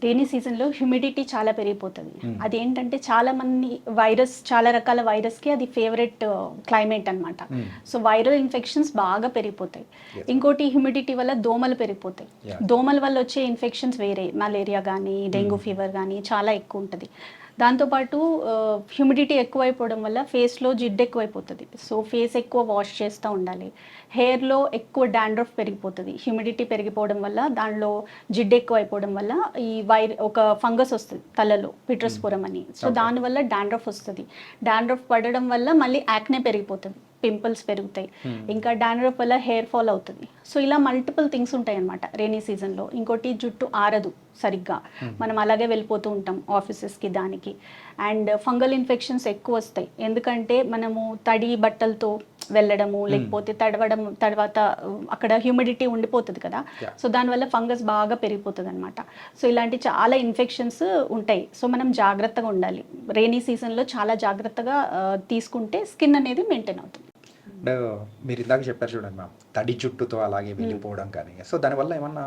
Rainy సీజన్లో humidity చాలా పెరిగిపోతుంది. అదేంటంటే చాలా రకాల వైరస్కి అది ఫేవరెట్ క్లైమేట్ అనమాట. సో వైరల్ ఇన్ఫెక్షన్స్ బాగా పెరిగిపోతాయి. ఇంకోటి హ్యూమిడిటీ వల్ల దోమలు పెరిగిపోతాయి. దోమల వల్ల వచ్చే ఇన్ఫెక్షన్స్ వేరే, మలేరియా కానీ డెంగ్యూ ఫీవర్ కానీ చాలా ఎక్కువ ఉంటుంది. దాంతోపాటు హ్యూమిడిటీ ఎక్కువైపోవడం వల్ల ఫేస్లో జిడ్డు ఎక్కువైపోతుంది. సో ఫేస్ ఎక్కువ వాష్ చేస్తూ ఉండాలి. హెయిర్లో ఎక్కువ డాండ్రఫ్ పెరిగిపోతుంది. హ్యూమిడిటీ పెరిగిపోవడం వల్ల దానిలో జిడ్డు ఎక్కువైపోవడం వల్ల ఒక ఫంగస్ వస్తుంది తలలో, పిట్రోస్పోరం అని. సో దానివల్ల డాండ్రఫ్ వస్తుంది. డాండ్రఫ్ పడడం వల్ల మళ్ళీ యాక్నే పెరిగిపోతుంది, పింపుల్స్ పెరుగుతాయి, ఇంకా డాండ్రఫ్ వల్ల హెయిర్ ఫాల్ అవుతుంది. సో ఇలా మల్టిపుల్ థింగ్స్ ఉంటాయి అన్నమాట రైనీ సీజన్లో. ఇంకోటి జుట్టు ఆరదు సరిగ్గా, మనం అలాగే వెళ్ళిపోతూ ఉంటాం ఆఫీసెస్కి దానికి. అండ్ ఫంగల్ ఇన్ఫెక్షన్స్ ఎక్కువ వస్తాయి, ఎందుకంటే మనము తడి బట్టలతో వెళ్ళడము, లేకపోతే తడవడం, తర్వాత అక్కడ హ్యూమిడిటీ ఉండిపోతుంది కదా. సో దానివల్ల ఫంగస్ బాగా పెరిగిపోతుంది అనమాట. సో ఇలాంటి చాలా ఇన్ఫెక్షన్స్ ఉంటాయి. సో మనం జాగ్రత్తగా ఉండాలి. రైనీ సీజన్లో చాలా జాగ్రత్తగా తీసుకుంటే స్కిన్ అనేది మెయింటైన్ అవుతుంది. మీరు ఇందాక చెప్పారు చూడండి మ్యామ్, తడి జుట్టుతో అలాగే వెళ్ళిపోవడం కానీ, సో దానివల్ల ఏమన్నా